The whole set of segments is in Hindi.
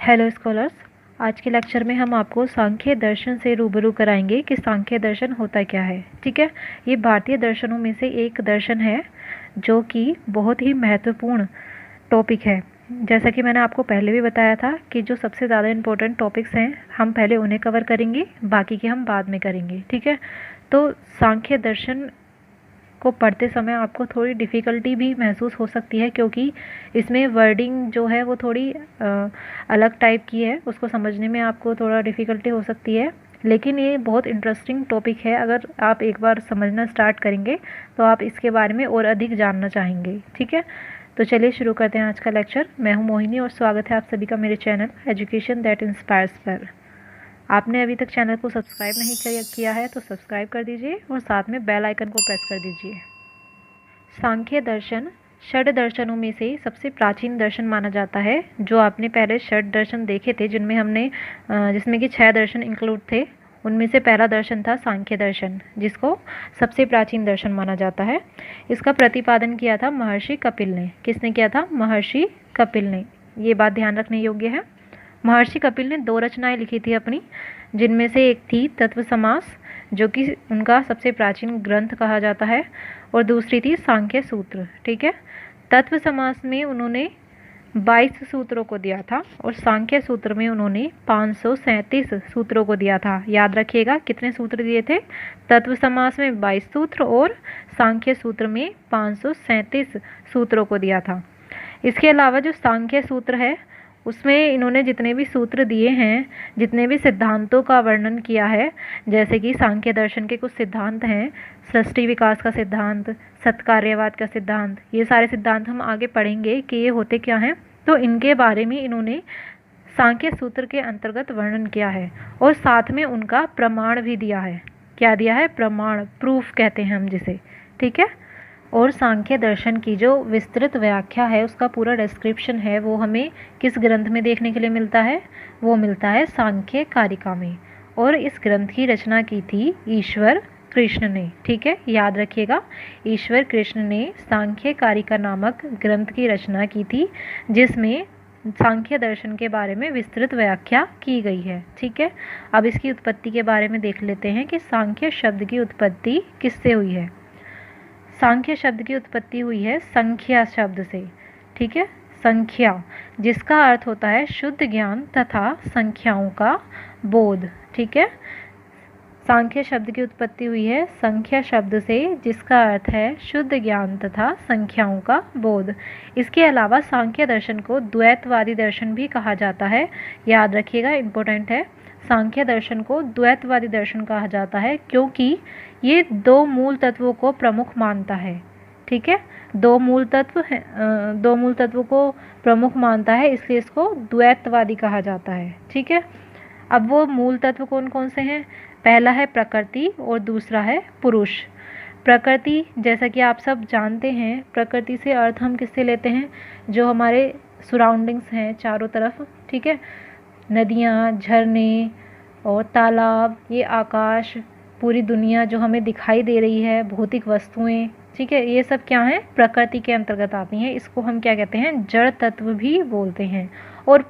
हेलो स्कॉलर्स, आज के लेक्चर में हम आपको सांख्य दर्शन से रूबरू कराएंगे कि सांख्य दर्शन होता क्या है। ठीक है, ये भारतीय दर्शनों में से एक दर्शन है जो कि बहुत ही महत्वपूर्ण टॉपिक है। जैसा कि मैंने आपको पहले भी बताया था कि जो सबसे ज़्यादा इम्पोर्टेंट टॉपिक्स हैं हम पहले उन्हें कवर करेंगे, बाकी के हम बाद में करेंगे। ठीक है, तो सांख्य दर्शन को पढ़ते समय आपको थोड़ी डिफ़िकल्टी भी महसूस हो सकती है क्योंकि इसमें वर्डिंग जो है वो थोड़ी अलग टाइप की है, उसको समझने में आपको थोड़ा डिफ़िकल्टी हो सकती है। लेकिन ये बहुत इंटरेस्टिंग टॉपिक है, अगर आप एक बार समझना स्टार्ट करेंगे तो आप इसके बारे में और अधिक जानना चाहेंगे। ठीक है, तो चलिए शुरू करते हैं आज का लेक्चर। मैं हूँ मोहिनी और स्वागत है आप सभी का मेरे चैनल एजुकेशन दैट इंस्पायर्स पर। आपने अभी तक चैनल को सब्सक्राइब नहीं किया है तो सब्सक्राइब कर दीजिए और साथ में बेल आइकन को प्रेस कर दीजिए। सांख्य दर्शन षड दर्शनों में से सबसे प्राचीन दर्शन माना जाता है। जो आपने पहले षड दर्शन देखे थे जिसमें कि 6 दर्शन इंक्लूड थे, उनमें से पहला दर्शन था सांख्य दर्शन, जिसको सबसे प्राचीन दर्शन माना जाता है। इसका प्रतिपादन किया था महर्षि कपिल ने। किसने किया था? महर्षि कपिल ने। ये बात ध्यान रखने योग्य है। महर्षि कपिल ने 2 रचनाएं लिखी थी अपनी, जिनमें से एक थी तत्व समास, जो कि उनका सबसे प्राचीन ग्रंथ कहा जाता है, और दूसरी थी सांख्य सूत्र। ठीक है, तत्व समास में उन्होंने 22 सूत्रों को दिया था और सांख्य सूत्र में उन्होंने 537 सूत्रों को दिया था। याद रखिएगा कितने सूत्र दिए थे? तत्व समास में 22 सूत्र और सांख्य सूत्र में 537 सूत्रों को दिया था। इसके अलावा जो सांख्य सूत्र है उसमें इन्होंने जितने भी सूत्र दिए हैं, जितने भी सिद्धांतों का वर्णन किया है, जैसे कि सांख्य दर्शन के कुछ सिद्धांत हैं, सृष्टि विकास का सिद्धांत, सत्कार्यवाद का सिद्धांत, ये सारे सिद्धांत हम आगे पढ़ेंगे कि ये होते क्या हैं। तो इनके बारे में इन्होंने सांख्य सूत्र के अंतर्गत वर्णन किया है और साथ में उनका प्रमाण भी दिया है। क्या दिया है? प्रमाण, प्रूफ कहते हैं हम जिसे। ठीक है, और सांख्य दर्शन की जो विस्तृत व्याख्या है, उसका पूरा डिस्क्रिप्शन है, वो हमें किस ग्रंथ में देखने के लिए मिलता है? वो मिलता है सांख्य कारिका में। और इस ग्रंथ की रचना की थी ईश्वर कृष्ण ने। ठीक है, याद रखिएगा, ईश्वर कृष्ण ने सांख्य कारिका नामक ग्रंथ की रचना की थी, जिसमें सांख्य दर्शन के बारे में विस्तृत व्याख्या की गई है। ठीक है, अब इसकी उत्पत्ति के बारे में देख लेते हैं कि सांख्य शब्द की उत्पत्ति किससे हुई है। सांख्य शब्द की उत्पत्ति हुई है संख्या शब्द से। ठीक है, संख्या, जिसका अर्थ होता है शुद्ध ज्ञान तथा संख्याओं का बोध। ठीक है, सांख्य शब्द की उत्पत्ति हुई है संख्या शब्द से, जिसका अर्थ है शुद्ध ज्ञान तथा संख्याओं का बोध। इसके अलावा सांख्य दर्शन को द्वैतवादी दर्शन भी कहा जाता है। याद रखिएगा, इम्पोर्टेंट है, सांख्य दर्शन को द्वैतवादी दर्शन कहा जाता है क्योंकि ये 2 मूल तत्वों को प्रमुख मानता है। ठीक है, 2 मूल तत्वों को प्रमुख मानता है, इसलिए इसको द्वैतवादी कहा जाता है। ठीक है, अब वो मूल तत्व कौन कौन से हैं? पहला है प्रकृति और दूसरा है पुरुष। प्रकृति, जैसा कि आप सब जानते हैं, प्रकृति से अर्थ हम किससे लेते हैं? जो हमारे सराउंडिंग्स हैं चारों तरफ। ठीक है, नदियाँ, झरने और तालाब, ये आकाश, पूरी दुनिया जो हमें दिखाई दे रही है, भौतिक वस्तुएं, ठीक है, ये सब क्या हैं? प्रकृति के अंतर्गत आती हैं। इसको हम क्या कहते हैं? जड़ तत्व भी बोलते हैं। और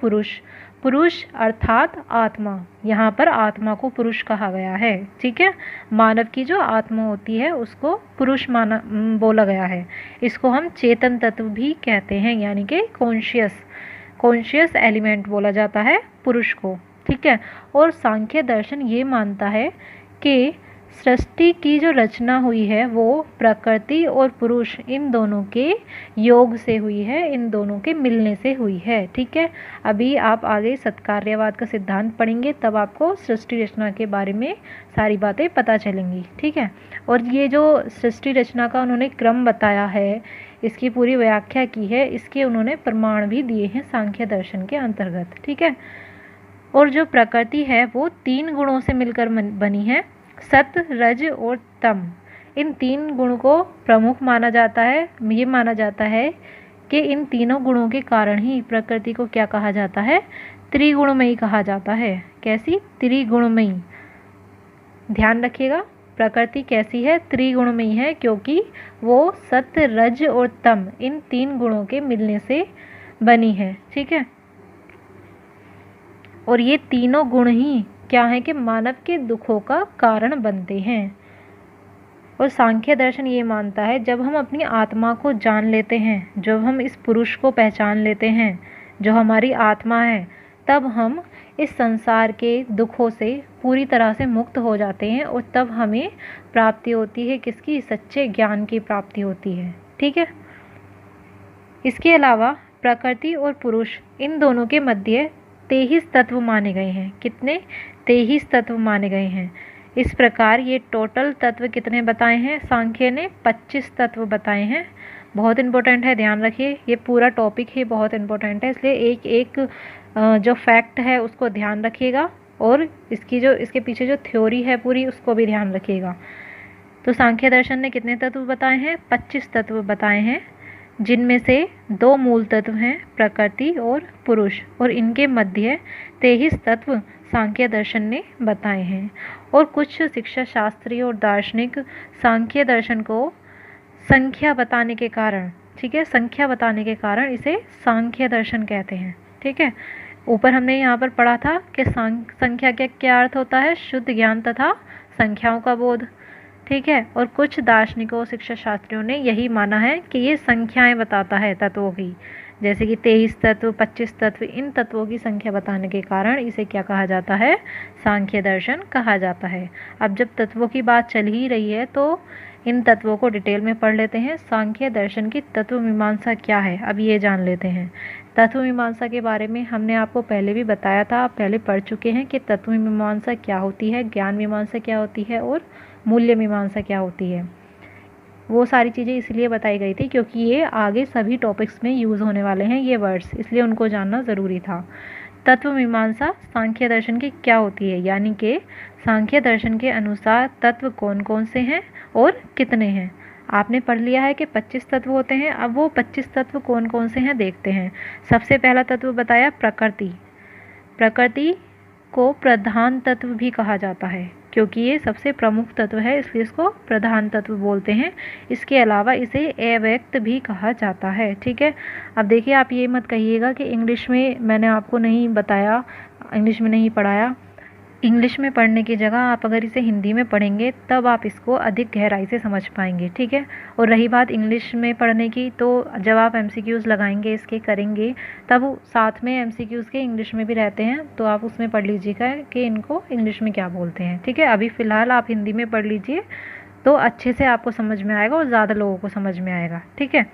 पुरुष अर्थात आत्मा, यहाँ पर आत्मा को पुरुष कहा गया है। ठीक है, मानव की जो आत्मा होती है उसको पुरुष बोला गया है। इसको हम चेतन तत्व भी कहते हैं, यानी कि कॉन्शियस एलिमेंट बोला जाता है पुरुष को। ठीक है, और सांख्य दर्शन ये मानता है कि सृष्टि की जो रचना हुई है वो प्रकृति और पुरुष इन दोनों के योग से हुई है, इन दोनों के मिलने से हुई है। ठीक है, अभी आप आगे सत्कार्यवाद का सिद्धांत पढ़ेंगे, तब आपको सृष्टि रचना के बारे में सारी बातें पता चलेंगी। ठीक है, और ये जो सृष्टि रचना का उन्होंने क्रम बताया है, इसकी पूरी व्याख्या की है, इसके उन्होंने प्रमाण भी दिए हैं सांख्य दर्शन के अंतर्गत। ठीक है, और जो प्रकृति है वो 3 गुणों से मिलकर बनी है, सत, रज और तम। इन 3 गुणों को प्रमुख माना जाता है। ये माना जाता है कि इन तीनों गुणों के कारण ही प्रकृति को क्या कहा जाता है? त्रिगुणमयी कहा जाता है। कैसी? त्रिगुणमयी। ध्यान रखिएगा, प्रकृति कैसी है? त्रिगुणमयी है, क्योंकि वो सत्य, रज और तम इन 3 गुणों के मिलने से बनी है। ठीक है, और ये तीनों गुण ही क्या है कि मानव के दुखों का कारण बनते हैं। और सांख्य दर्शन ये मानता है जब हम अपनी आत्मा को जान लेते हैं, जब हम इस पुरुष को पहचान लेते हैं जो हमारी आत्मा है, तब हम इस संसार के दुखों से पूरी तरह से मुक्त हो जाते हैं और तब हमें प्राप्ति होती है किसकी? सच्चे ज्ञान की प्राप्ति होती है। ठीक है। इसके अलावा प्रकृति और पुरुष इन दोनों के मध्य 23 तत्व माने गए हैं। कितने? 23 तत्व माने गए हैं। इस प्रकार ये टोटल तत्व कितने बताए हैं? सांख्य ने 25 तत्व बताए हैं। बहुत इंपॉर्टेंट है, ध्यान रखिए। ये पूरा टॉपिक ही बहुत इंपॉर्टेंट है, इसलिए एक एक जो फैक्ट है उसको ध्यान रखिएगा और इसके पीछे जो थ्योरी है पूरी उसको भी ध्यान रखिएगा। तो सांख्य दर्शन ने कितने तत्व बताए हैं? 25 तत्व बताए हैं, जिनमें से 2 मूल तत्व हैं, प्रकृति और पुरुष, और इनके मध्य 23 तत्व सांख्य दर्शन ने बताए हैं। और कुछ शिक्षा शास्त्री और दार्शनिक सांख्य दर्शन को संख्या बताने के कारण, ठीक है, संख्या बताने के कारण इसे सांख्य दर्शन कहते हैं। ठीक है। ऊपर हमने यहाँ पर पढ़ा था कि संख्या का क्या अर्थ होता है? शुद्ध ज्ञान तथा संख्याओं का बोध। ठीक है। और कुछ दार्शनिकों और शिक्षा शास्त्रियों ने यही माना है कि ये संख्याएं बताता है तत्वों की, जैसे कि 23 तत्व, 25 तत्व, इन तत्वों की संख्या बताने के कारण इसे क्या कहा जाता है? सांख्य दर्शन कहा जाता है। अब जब तत्वों की बात चल ही रही है तो इन तत्वों को डिटेल में पढ़ लेते हैं। सांख्य दर्शन की तत्व मीमांसा क्या है, अब ये जान लेते हैं। तत्व मीमांसा के बारे में हमने आपको पहले भी बताया था, आप पहले पढ़ चुके हैं कि तत्व मीमांसा क्या होती है, ज्ञान मीमांसा क्या होती है और मूल्य मीमांसा क्या होती है। वो सारी चीज़ें इसलिए बताई गई थी क्योंकि ये आगे सभी टॉपिक्स में यूज़ होने वाले हैं ये वर्ड्स, इसलिए उनको जानना ज़रूरी था। तत्व मीमांसा सांख्य दर्शन की क्या होती है, यानी कि सांख्य दर्शन के अनुसार तत्व कौन कौन से हैं और कितने हैं। आपने पढ़ लिया है कि 25 तत्व होते हैं। अब वो 25 तत्व कौन कौन से हैं देखते हैं। सबसे पहला तत्व बताया प्रकृति। प्रकृति को प्रधान तत्व भी कहा जाता है क्योंकि ये सबसे प्रमुख तत्व है, इसलिए इसको प्रधान तत्व बोलते हैं। इसके अलावा इसे अव्यक्त भी कहा जाता है। ठीक है। अब देखिए, आप ये मत कहिएगा कि इंग्लिश में मैंने आपको नहीं बताया, इंग्लिश में नहीं पढ़ाया। इंग्लिश में पढ़ने की जगह आप अगर इसे हिंदी में पढ़ेंगे तब आप इसको अधिक गहराई से समझ पाएंगे। ठीक है। और रही बात इंग्लिश में पढ़ने की, तो जब आप MCQs लगाएंगे, इसके करेंगे, तब साथ में MCQs के इंग्लिश में भी रहते हैं, तो आप उसमें पढ़ लीजिएगा कि इनको इंग्लिश में क्या बोलते हैं। ठीक है। अभी फ़िलहाल आप हिंदी में पढ़ लीजिए तो अच्छे से आपको समझ में आएगा और ज़्यादा लोगों को समझ में आएगा। ठीक है।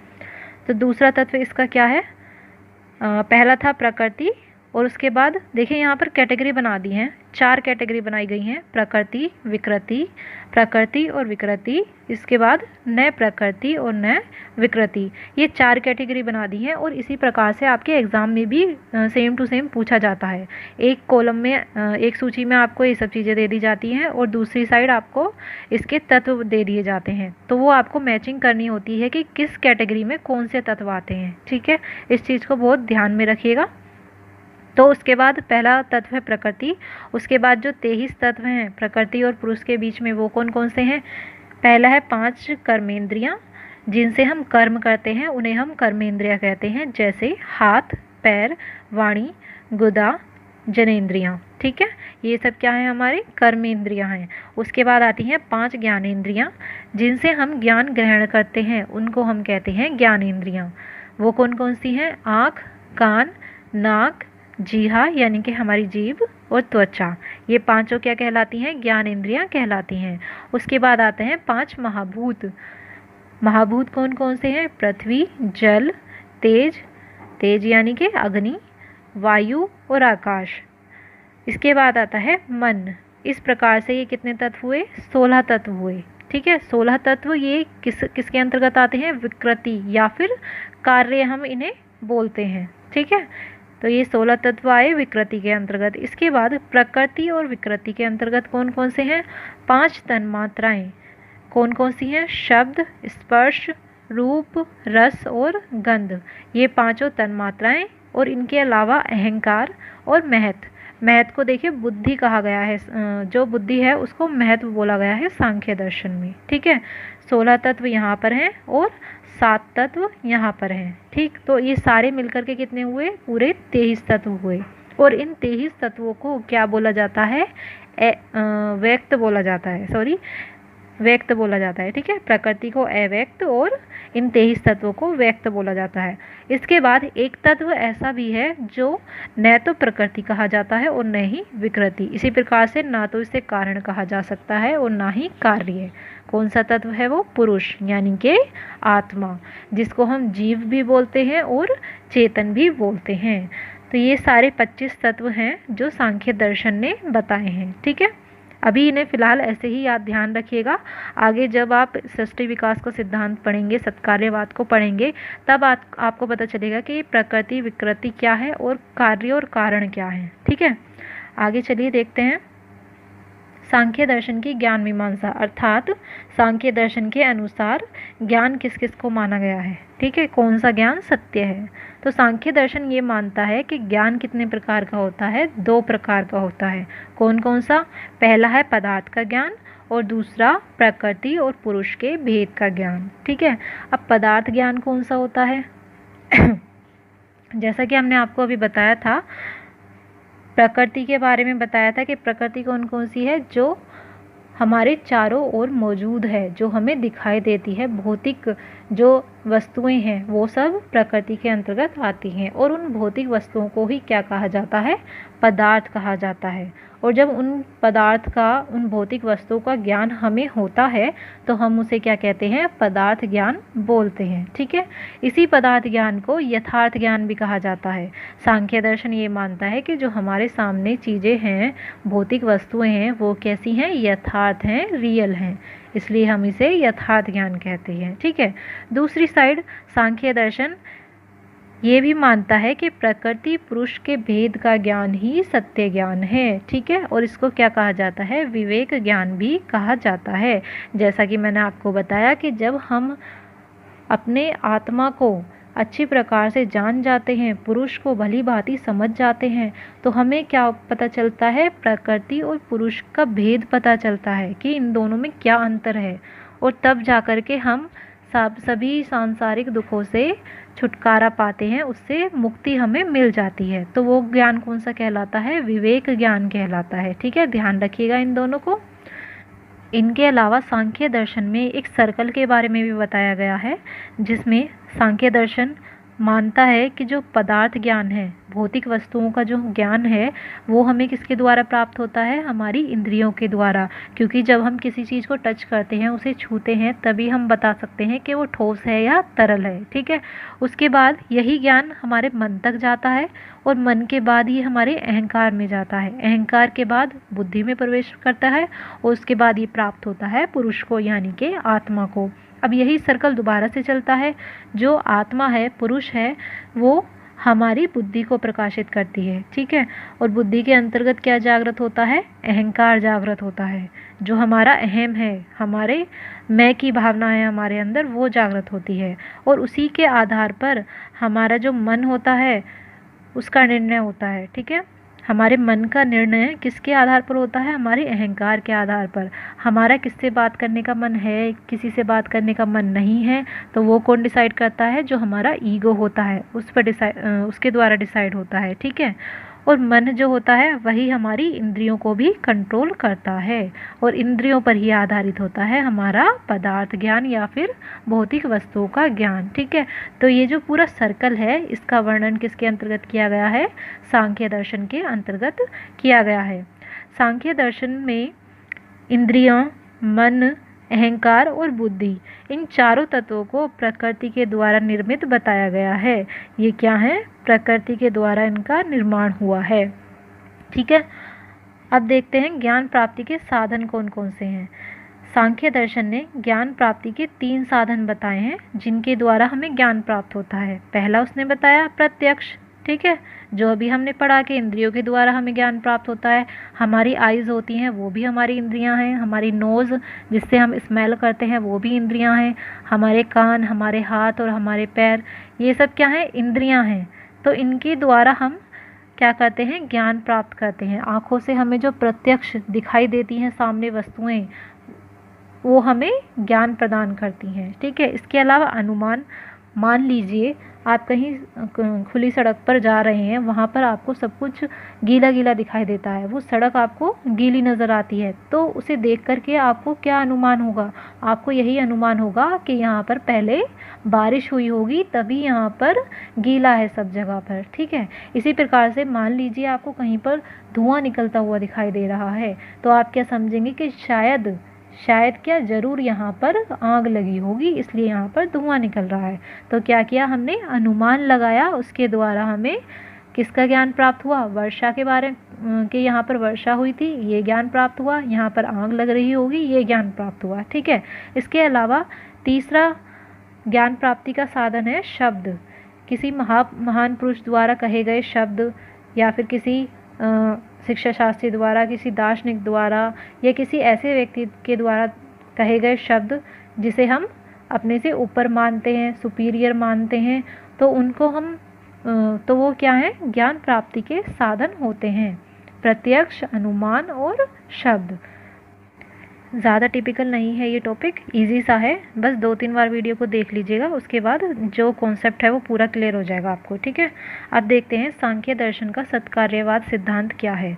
तो दूसरा तत्व इसका क्या है? पहला था प्रकृति, और उसके बाद देखिए यहाँ पर कैटेगरी बना दी हैं, 4 कैटेगरी बनाई गई हैं, प्रकृति, विकृति, प्रकृति और विकृति, इसके बाद नए प्रकृति और नए विकृति, ये 4 कैटेगरी बना दी हैं। और इसी प्रकार से आपके एग्ज़ाम में भी सेम टू सेम पूछा जाता है। एक कॉलम में, एक सूची में आपको ये सब चीज़ें दे दी जाती हैं और दूसरी साइड आपको इसके तत्व दे दिए जाते हैं, तो वो आपको मैचिंग करनी होती है कि किस कैटेगरी में कौन से तत्व आते हैं। ठीक है। इस चीज़ को बहुत ध्यान में रखिएगा। तो उसके बाद पहला तत्व है प्रकृति। उसके बाद जो 23 तत्व हैं प्रकृति और पुरुष के बीच में, वो कौन कौन से हैं? पहला है 5 कर्मेंद्रियां, जिनसे हम कर्म करते हैं, उन्हें हम कर्मेंद्रियां कहते हैं, जैसे हाथ, पैर, वाणी, गुदा, जनेंद्रियां। ठीक है। ये सब क्या है? हमारे कर्मेंद्रियां हैं। उसके बाद आती हैं 5 ज्ञानेंद्रियां, जिनसे हम ज्ञान ग्रहण करते हैं, उनको हम कहते हैं ज्ञानेंद्रियां। वो कौन कौन सी हैं? आँख, कान, नाक, जीहा यानी कि हमारी जीभ और त्वचा, ये पांचों क्या कहलाती हैं? ज्ञानेंद्रियां कहलाती हैं। उसके बाद आते हैं 5 महाभूत। महाभूत कौन कौन से हैं? पृथ्वी, जल, तेज, तेज यानी कि अग्नि, वायु और आकाश। इसके बाद आता है मन। इस प्रकार से ये कितने तत्व हुए? 16 तत्व हुए। ठीक है। 16 तत्व ये किसके अंतर्गत आते हैं? विकृति या फिर कार्य हम इन्हें बोलते हैं। ठीक है। तो ये 16 तत्व आए विकृति के अंतर्गत। इसके बाद प्रकृति और विकृति के अंतर्गत कौन कौन से हैं? 5 तन्मात्राएं। कौन कौन सी हैं? शब्द, स्पर्श, रूप, रस और गंध, ये पांचों तन्मात्राएं। और इनके अलावा अहंकार और महत्व। महत्व को देखिए बुद्धि कहा गया है, जो बुद्धि है उसको महत्व बोला गया है सांख्य दर्शन में। ठीक है। 16 तत्व यहाँ पर हैं और 7 तत्व यहाँ पर हैं। ठीक। तो ये सारे मिलकर के कितने हुए? पूरे 23 तत्व हुए। और इन 23 तत्वों को क्या बोला जाता है? व्यक्त बोला जाता है, सॉरी, व्यक्त बोला जाता है। ठीक है, प्रकृति को अव्यक्त और इन 23 तत्वों को व्यक्त बोला जाता है। इसके बाद एक तत्व ऐसा भी है जो न तो प्रकृति कहा जाता है और न ही विकृति। इसी प्रकार से ना तो इसे कारण कहा जा सकता है और ना ही कार्य। कौन सा तत्व है वो? पुरुष, यानी कि आत्मा, जिसको हम जीव भी बोलते हैं और चेतन भी बोलते हैं। तो ये सारे 25 तत्व हैं जो सांख्य दर्शन ने बताए हैं। ठीक है, अभी इन्हें फिलहाल ऐसे ही याद ध्यान रखिएगा। आगे जब आप सृष्टि विकास का सिद्धांत पढ़ेंगे, सत्कार्यवाद को पढ़ेंगे, तब आपको पता चलेगा कि प्रकृति विकृति क्या है और कार्य और कारण क्या है। ठीक है, आगे चलिए देखते हैं सांख्य दर्शन की ज्ञान मीमांसा, अर्थात सांख्य दर्शन के अनुसार ज्ञान किस किस को माना गया है। ठीक है, कौन सा ज्ञान सत्य है। तो सांख्य दर्शन ये मानता है कि ज्ञान कितने प्रकार का होता है? 2 प्रकार का होता है। कौन कौन सा? पहला है पदार्थ का ज्ञान और दूसरा प्रकृति और पुरुष के भेद का ज्ञान। ठीक है, अब पदार्थ ज्ञान कौन सा होता है? जैसा कि हमने आपको अभी बताया था, प्रकृति के बारे में बताया था कि प्रकृति कौन कौन सी है? जो हमारे चारों ओर मौजूद है, जो हमें दिखाई देती है, भौतिक जो वस्तुएं हैं वो सब प्रकृति के अंतर्गत आती हैं। और उन भौतिक वस्तुओं को ही क्या कहा जाता है? पदार्थ कहा जाता है। और जब उन पदार्थ का, उन भौतिक वस्तुओं का ज्ञान हमें होता है तो हम उसे क्या कहते हैं? पदार्थ ज्ञान बोलते हैं। ठीक है, इसी पदार्थ ज्ञान को यथार्थ ज्ञान भी कहा जाता है। सांख्य दर्शन ये मानता है कि जो हमारे सामने चीज़ें हैं, भौतिक वस्तुएं हैं, वो कैसी हैं? यथार्थ हैं, रियल हैं, इसलिए हम इसे यथार्थ ज्ञान कहते हैं। ठीक है, दूसरी साइड सांख्य दर्शन ये भी मानता है कि प्रकृति पुरुष के भेद का ज्ञान ही सत्य ज्ञान है। ठीक है, और इसको क्या कहा जाता है? विवेक ज्ञान भी कहा जाता है। जैसा कि मैंने आपको बताया कि जब हम अपने आत्मा को अच्छी प्रकार से जान जाते हैं, पुरुष को भली भांति समझ जाते हैं, तो हमें क्या पता चलता है? प्रकृति और पुरुष का भेद पता चलता है कि इन दोनों में क्या अंतर है। और तब जाकर के हम सभी सांसारिक दुखों से छुटकारा पाते हैं, उससे मुक्ति हमें मिल जाती है। तो वो ज्ञान कौन सा कहलाता है? विवेक ज्ञान कहलाता है। ठीक है, ध्यान रखिएगा इन दोनों को। इनके अलावा सांख्य दर्शन में एक सर्कल के बारे में भी बताया गया है, जिसमें सांख्य दर्शन मानता है कि जो पदार्थ ज्ञान है, भौतिक वस्तुओं का जो ज्ञान है, वो हमें किसके द्वारा प्राप्त होता है? हमारी इंद्रियों के द्वारा। क्योंकि जब हम किसी चीज़ को टच करते हैं, उसे छूते हैं, तभी हम बता सकते हैं कि वो ठोस है या तरल है। ठीक है, उसके बाद यही ज्ञान हमारे मन तक जाता है और मन के बाद ही हमारे अहंकार में जाता है, अहंकार के बाद बुद्धि में प्रवेश करता है और उसके बाद ये प्राप्त होता है पुरुष को, यानी कि आत्मा को। अब यही सर्कल दोबारा से चलता है। जो आत्मा है, पुरुष है, वो हमारी बुद्धि को प्रकाशित करती है। ठीक है, और बुद्धि के अंतर्गत क्या जागृत होता है? अहंकार जागृत होता है। जो हमारा अहम है, हमारे मैं की भावना है हमारे अंदर, वो जागृत होती है। और उसी के आधार पर हमारा जो मन होता है उसका निर्णय होता है। ठीक है, हमारे मन का निर्णय किसके आधार पर होता है? हमारे अहंकार के आधार पर। हमारा किससे बात करने का मन है, किसी से बात करने का मन नहीं है, तो वो कौन डिसाइड करता है? जो हमारा ईगो होता है, उस पर उसके द्वारा डिसाइड होता है। ठीक है, और मन जो होता है वही हमारी इंद्रियों को भी कंट्रोल करता है और इंद्रियों पर ही आधारित होता है हमारा पदार्थ ज्ञान या फिर भौतिक वस्तुओं का ज्ञान। ठीक है, तो ये जो पूरा सर्कल है, इसका वर्णन किसके अंतर्गत किया गया है? सांख्य दर्शन के अंतर्गत किया गया है। सांख्य दर्शन में इंद्रियां, मन, अहंकार और बुद्धि, इन चारों तत्वों को प्रकृति के द्वारा निर्मित बताया गया है। ये क्या है? प्रकृति के द्वारा इनका निर्माण हुआ है। ठीक है, अब देखते हैं ज्ञान प्राप्ति के साधन कौन कौन से हैं। सांख्य दर्शन ने ज्ञान प्राप्ति के 3 साधन बताए हैं जिनके द्वारा हमें ज्ञान प्राप्त होता है। पहला उसने बताया प्रत्यक्ष। ठीक है, जो अभी हमने पढ़ा कि इंद्रियों के द्वारा हमें ज्ञान प्राप्त होता है। हमारी आइज़ होती हैं, वो भी हमारी इंद्रियां हैं। हमारी नोज़ जिससे हम स्मेल करते हैं, वो भी इंद्रियां हैं। हमारे कान, हमारे हाथ और हमारे पैर, ये सब क्या है? इंद्रियां हैं। तो इनके द्वारा हम क्या करते हैं? ज्ञान प्राप्त करते हैं। आँखों से हमें जो प्रत्यक्ष दिखाई देती हैं सामने वस्तुएं, वो हमें ज्ञान प्रदान करती हैं। ठीक है, इसके अलावा अनुमान, मान लीजिए आप कहीं खुली सड़क पर जा रहे हैं, वहाँ पर आपको सब कुछ गीला गीला दिखाई देता है, वो सड़क आपको गीली नज़र आती है, तो उसे देख कर के आपको क्या अनुमान होगा? आपको यही अनुमान होगा कि यहाँ पर पहले बारिश हुई होगी, तभी यहाँ पर गीला है सब जगह पर, ठीक है। इसी प्रकार से मान लीजिए आपको कहीं पर धुआं निकलता हुआ दिखाई दे रहा है, तो आप क्या समझेंगे कि शायद क्या ज़रूर यहाँ पर आग लगी होगी, इसलिए यहाँ पर धुआं निकल रहा है। तो क्या किया हमने? अनुमान लगाया, उसके द्वारा हमें किसका ज्ञान प्राप्त हुआ? वर्षा के बारे कि यहाँ पर वर्षा हुई थी, ये ज्ञान प्राप्त हुआ। यहाँ पर आग लग रही होगी, ये ज्ञान प्राप्त हुआ, ठीक है। इसके अलावा तीसरा ज्ञान प्राप्ति का साधन है शब्द। किसी महान पुरुष द्वारा कहे गए शब्द, या फिर किसी शिक्षा शास्त्री द्वारा, किसी दार्शनिक द्वारा, या किसी ऐसे व्यक्ति के द्वारा कहे गए शब्द जिसे हम अपने से ऊपर मानते हैं, सुपीरियर मानते हैं, तो उनको हम तो वो क्या है? ज्ञान प्राप्ति के साधन होते हैं। प्रत्यक्ष, अनुमान और शब्द। ज़्यादा टिपिकल नहीं है ये टॉपिक, इजी सा है, बस 2-3 बार वीडियो को देख लीजिएगा, उसके बाद जो कॉन्सेप्ट है वो पूरा क्लियर हो जाएगा आपको, ठीक है। अब देखते हैं सांख्य दर्शन का सत्कार्यवाद सिद्धांत क्या है।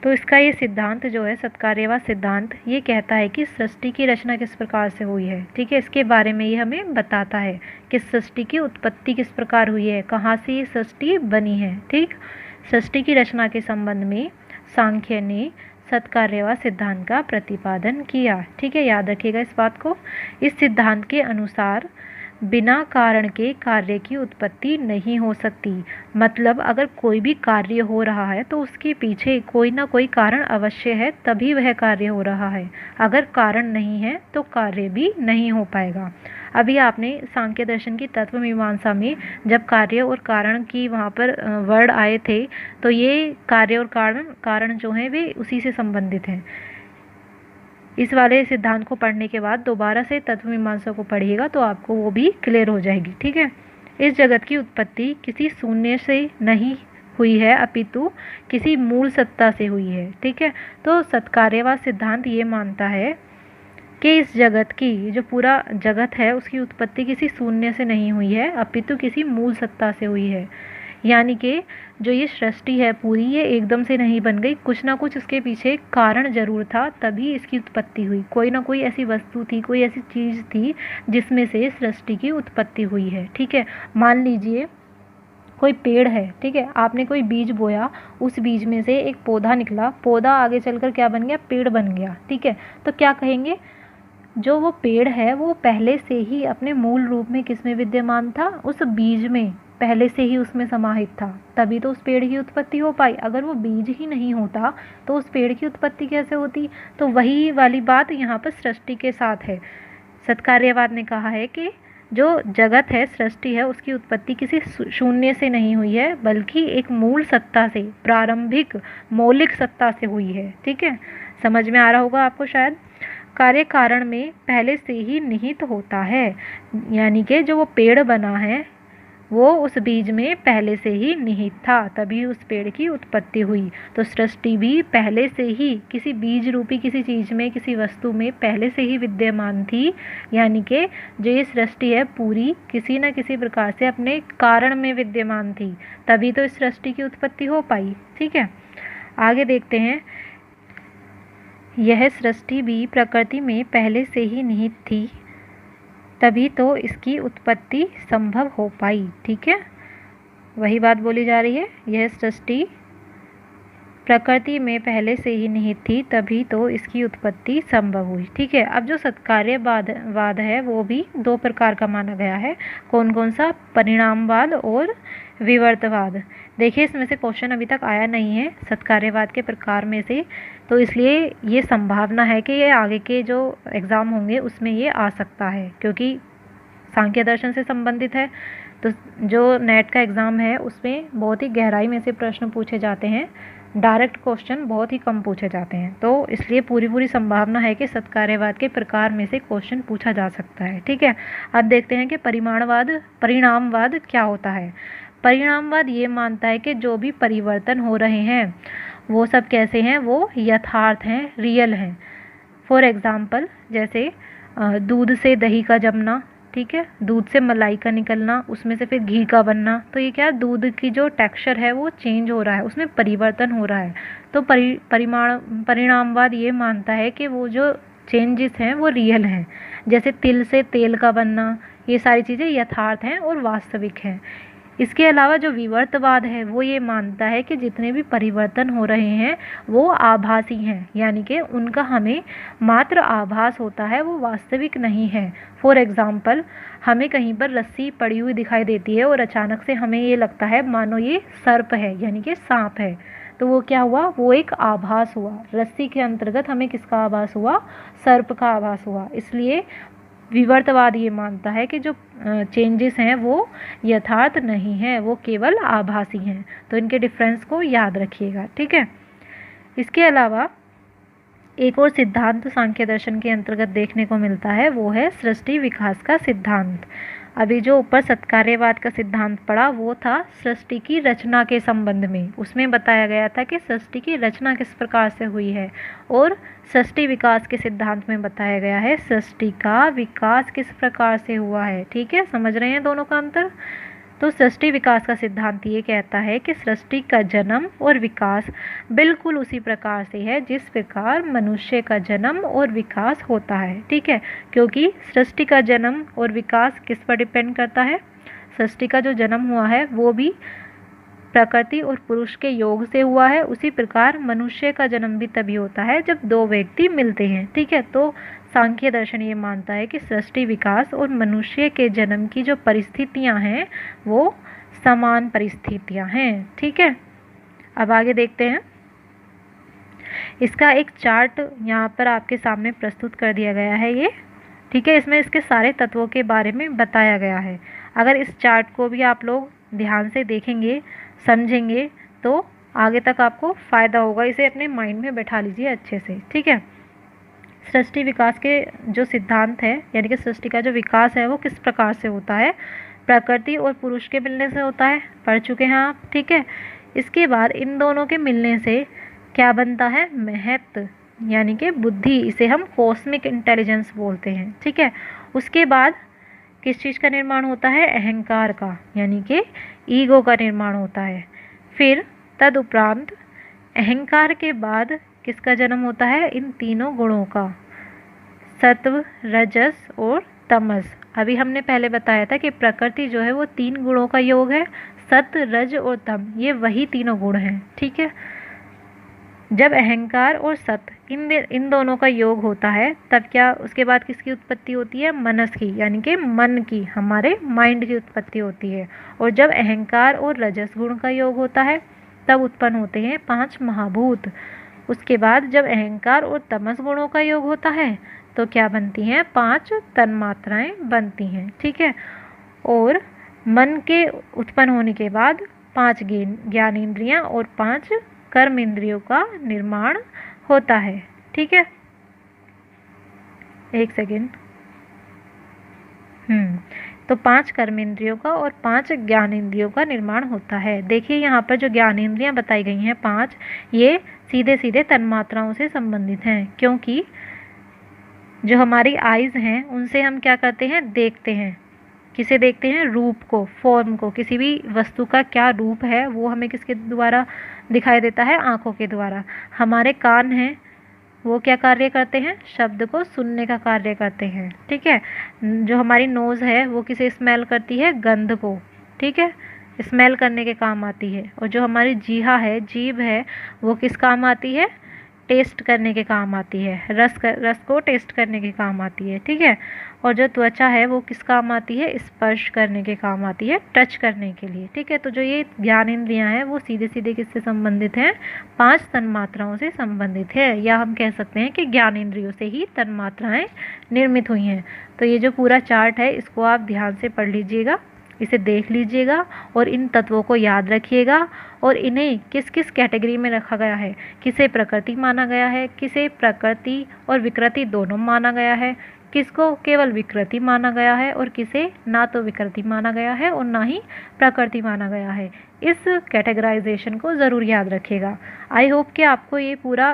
तो इसका ये सिद्धांत जो है, सत्कार्यवाद सिद्धांत, ये कहता है कि सृष्टि की रचना किस प्रकार से हुई है, ठीक है। इसके बारे में ये हमें बताता है कि सृष्टि की उत्पत्ति किस प्रकार हुई है, कहाँ से ये सृष्टि बनी है, ठीक। सृष्टि की रचना के संबंध में सांख्य ने सत्कार्यवाद सिद्धांत का प्रतिपादन किया, ठीक है, याद रखिएगा इस बात को। इस सिद्धांत के अनुसार बिना कारण के कार्य की उत्पत्ति नहीं हो सकती। मतलब अगर कोई भी कार्य हो रहा है तो उसके पीछे कोई ना कोई कारण अवश्य है, तभी वह कार्य हो रहा है। अगर कारण नहीं है तो कार्य भी नहीं हो पाएगा। अभी आपने सांख्य दर्शन की तत्व मीमांसा में जब कार्य और कारण की वहाँ पर वर्ड आए थे, तो ये कार्य और कारण जो हैं वे उसी से संबंधित हैं। इस वाले सिद्धांत को पढ़ने के बाद दोबारा से तत्व मीमांसा को पढ़िएगा तो आपको वो भी क्लियर हो जाएगी, ठीक है। इस जगत की उत्पत्ति किसी शून्य से नहीं हुई है, अपितु किसी मूल सत्ता से हुई है, ठीक है। तो सत्कार्यवाद सिद्धांत ये मानता है कि इस जगत की, जो पूरा जगत है, उसकी उत्पत्ति किसी शून्य से नहीं हुई है, अपितु किसी मूल सत्ता से हुई है। यानी कि जो ये सृष्टि है पूरी, ये एकदम से नहीं बन गई, कुछ ना कुछ उसके पीछे कारण जरूर था, तभी इसकी उत्पत्ति हुई। कोई ना कोई ऐसी वस्तु थी, कोई ऐसी चीज़ थी जिसमें से सृष्टि की उत्पत्ति हुई है, ठीक है। मान लीजिए कोई पेड़ है, ठीक है, आपने कोई बीज बोया, उस बीज में से एक पौधा निकला, पौधा आगे चलकर क्या बन गया? पेड़ बन गया, ठीक है। तो क्या कहेंगे? जो वो पेड़ है वो पहले से ही अपने मूल रूप में किसमें विद्यमान था? उस बीज में, पहले से ही उसमें समाहित था, तभी तो उस पेड़ की उत्पत्ति हो पाई। अगर वो बीज ही नहीं होता तो उस पेड़ की उत्पत्ति कैसे होती? तो वही वाली बात यहाँ पर सृष्टि के साथ है। सत्कार्यवाद ने कहा है कि जो जगत है, सृष्टि है, उसकी उत्पत्ति किसी शून्य से नहीं हुई है, बल्कि एक मूल सत्ता से, प्रारंभिक मौलिक सत्ता से हुई है, ठीक है। समझ में आ रहा होगा आपको शायद। कार्य कारण में पहले से ही निहित होता है, यानी कि जो वो पेड़ बना है वो उस बीज में पहले से ही निहित था, तभी उस पेड़ की उत्पत्ति हुई। तो सृष्टि भी पहले से ही किसी बीज रूपी किसी चीज़ में, किसी वस्तु में पहले से ही विद्यमान थी। यानी कि जो ये सृष्टि है पूरी किसी न किसी प्रकार से अपने कारण में विद्यमान थी, तभी तो इस सृष्टि की उत्पत्ति हो पाई, ठीक है। आगे देखते हैं। यह सृष्टि भी प्रकृति में पहले से ही निहित थी, तभी तो इसकी उत्पत्ति संभव हो पाई, ठीक है। वही बात बोली जा रही है, यह सृष्टि प्रकृति में पहले से ही निहित थी, तभी तो इसकी उत्पत्ति संभव हुई, ठीक है। अब जो सत्कार्यवाद है वो भी 2 प्रकार का माना गया है। कौन कौन सा? परिणामवाद और विवर्तवाद। देखिए इसमें से क्वेश्चन अभी तक आया नहीं है सत्कार्यवाद के प्रकार में से, तो इसलिए ये संभावना है कि ये आगे के जो एग्ज़ाम होंगे उसमें ये आ सकता है, क्योंकि सांख्य दर्शन से संबंधित है। तो जो नेट का एग्ज़ाम है उसमें बहुत ही गहराई में से प्रश्न पूछे जाते हैं, डायरेक्ट क्वेश्चन बहुत ही कम पूछे जाते हैं, तो इसलिए पूरी संभावना है कि सत्कार्यवाद के प्रकार में से क्वेश्चन पूछा जा सकता है, ठीक है। अब देखते हैं कि परिणामवाद क्या होता है। परिणामवाद ये मानता है कि जो भी परिवर्तन हो रहे हैं वो सब कैसे हैं? वो यथार्थ हैं, रियल हैं। फॉर एग्ज़ाम्पल जैसे दूध से दही का जमना, ठीक है, दूध से मलाई का निकलना, उसमें से फिर घी का बनना, तो ये क्या, दूध की जो टेक्सचर है वो चेंज हो रहा है, उसमें परिवर्तन हो रहा है। तो परिणामवाद ये मानता है कि वो जो चेंजेस हैं वो रियल हैं। जैसे तिल से तेल का बनना, ये सारी चीज़ें यथार्थ हैं और वास्तविक हैं। इसके अलावा जो विवर्तवाद है वो ये मानता है कि जितने भी परिवर्तन हो रहे हैं वो आभासी हैं, यानी कि उनका हमें मात्र आभास होता है, वो वास्तविक नहीं है। फॉर एग्ज़ाम्पल, हमें कहीं पर रस्सी पड़ी हुई दिखाई देती है और अचानक से हमें ये लगता है मानो ये सर्प है, यानी कि सांप है। तो वो क्या हुआ, वो एक आभास हुआ। रस्सी के अंतर्गत हमें किसका आभास हुआ, सर्प का आभास हुआ। इसलिए विवर्तवाद ये मानता है कि जो चेंजेस हैं वो यथार्थ नहीं है, वो केवल आभासी हैं। तो इनके डिफरेंस को याद रखिएगा, ठीक है। इसके अलावा एक और सिद्धांत सांख्य दर्शन के अंतर्गत देखने को मिलता है, वो है सृष्टि विकास का सिद्धांत। अभी जो ऊपर सत्कार्यवाद का सिद्धांत पढ़ा वो था सृष्टि की रचना के संबंध में। उसमें बताया गया था कि सृष्टि की रचना किस प्रकार से हुई है, और सृष्टि विकास के सिद्धांत में बताया गया है सृष्टि का विकास किस प्रकार से हुआ है। ठीक है, समझ रहे हैं दोनों का अंतर। तो सृष्टि विकास का सिद्धांत ये कहता है कि सृष्टि का जन्म और विकास बिल्कुल उसी प्रकार से है जिस प्रकार मनुष्य का जन्म और विकास होता है। ठीक है, क्योंकि सृष्टि का जन्म और विकास किस पर डिपेंड करता है, सृष्टि का जो जन्म हुआ है वो भी प्रकृति और पुरुष के योग से हुआ है। उसी प्रकार मनुष्य का जन्म भी तभी होता है जब दो व्यक्ति मिलते हैं। ठीक है, तो सांख्य दर्शन ये मानता है कि सृष्टि विकास और मनुष्य के जन्म की जो परिस्थितियां हैं वो समान परिस्थितियां हैं। ठीक है, अब आगे देखते हैं। इसका एक चार्ट यहाँ पर आपके सामने प्रस्तुत कर दिया गया है ये। ठीक है, इसमें इसके सारे तत्वों के बारे में बताया गया है। अगर इस चार्ट को भी आप लोग ध्यान से देखेंगे, समझेंगे, तो आगे तक आपको फ़ायदा होगा। इसे अपने माइंड में बैठा लीजिए अच्छे से। ठीक है, सृष्टि विकास के जो सिद्धांत है, यानी कि सृष्टि का जो विकास है वो किस प्रकार से होता है, प्रकृति और पुरुष के मिलने से होता है, पढ़ चुके हैं आप। ठीक है, इसके बाद इन दोनों के मिलने से क्या बनता है, महत्व, यानी कि बुद्धि, इसे हम कॉस्मिक इंटेलिजेंस बोलते हैं। ठीक है, उसके बाद किस चीज़ का निर्माण होता है, अहंकार का, यानी कि ईगो का निर्माण होता है। फिर तदुपरांत अहंकार के बाद किसका जन्म होता है, इन तीनों गुणों का, सत्व, रजस और तमस। अभी हमने पहले बताया था कि प्रकृति जो है वो तीन गुणों का योग है, सत्व, रज और तम, ये वही तीनों गुण हैं। ठीक है, जब अहंकार और सत्व इन दोनों का योग होता है तब क्या, उसके बाद किसकी उत्पत्ति होती है, मनस की, यानी कि मन की, हमारे माइंड की उत्पत्ति होती है। और जब अहंकार और रजस गुण का योग होता है तब उत्पन्न होते हैं 5 महाभूत। उसके बाद जब अहंकार और तमस गुणों का योग होता है तो क्या बनती हैं, 5 तन्मात्राएं बनती हैं। ठीक है, और मन के उत्पन्न होने के बाद 5 ज्ञानेंद्रियां और 5 कर्म इंद्रियों का निर्माण होता है। ठीक है, एक सेकेंड। तो 5 कर्मेंद्रियों का और 5 ज्ञानेंद्रियों का निर्माण होता है। देखिए यहाँ पर जो ज्ञानेंद्रियां बताई गई हैं 5, ये सीधे सीधे तन्मात्राओं से संबंधित हैं, क्योंकि जो हमारी आइज़ हैं उनसे हम क्या करते हैं, देखते हैं। किसे देखते हैं, रूप को, फॉर्म को, किसी भी वस्तु का क्या रूप है वो हमें किसके द्वारा दिखाई देता है, आँखों के द्वारा। हमारे कान हैं वो क्या कार्य करते हैं, शब्द को सुनने का कार्य करते हैं। ठीक है, जो हमारी नोज़ है वो किसे स्मेल करती है, गंध को। ठीक है, स्मेल करने के काम आती है। और जो हमारी जीभ है वो किस काम आती है, टेस्ट करने के काम आती है, रस को टेस्ट करने के काम आती है। ठीक है, और जो त्वचा है वो किस काम आती है, स्पर्श करने के काम आती है, टच करने के लिए। ठीक है, तो जो ये ज्ञानेंद्रियां हैं वो सीधे सीधे किससे संबंधित हैं, 5 तन्मात्राओं से संबंधित है, या हम कह सकते हैं कि ज्ञानेंद्रियों से ही तन्मात्राएं निर्मित हुई हैं। तो ये जो पूरा चार्ट है इसको आप ध्यान से पढ़ लीजिएगा, इसे देख लीजिएगा और इन तत्वों को याद रखिएगा। और इन्हें किस किस कैटेगरी में रखा गया है, किसे प्रकृति माना गया है, किसे प्रकृति और विकृति दोनों माना गया है, किसको केवल विकृति माना गया है और किसे ना तो विकृति माना गया है और ना ही प्रकृति माना गया है। इस कैटेगराइजेशन को ज़रूर याद रखिएगा। आई होप कि आपको ये पूरा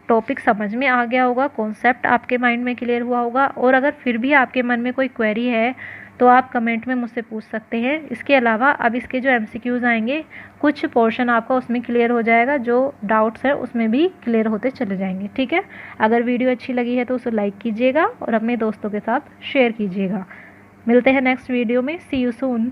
टॉपिक समझ में आ गया होगा, कॉन्सेप्ट आपके माइंड में क्लियर हुआ होगा। और अगर फिर भी आपके मन में कोई क्वेरी है तो आप कमेंट में मुझसे पूछ सकते हैं। इसके अलावा अब इसके जो एमसीक्यूज़ आएंगे कुछ पोर्शन आपका उसमें क्लियर हो जाएगा, जो डाउट्स हैं उसमें भी क्लियर होते चले जाएंगे। ठीक है, अगर वीडियो अच्छी लगी है तो उसे लाइक कीजिएगा और अपने दोस्तों के साथ शेयर कीजिएगा। मिलते हैं नेक्स्ट वीडियो में। सी यू सून।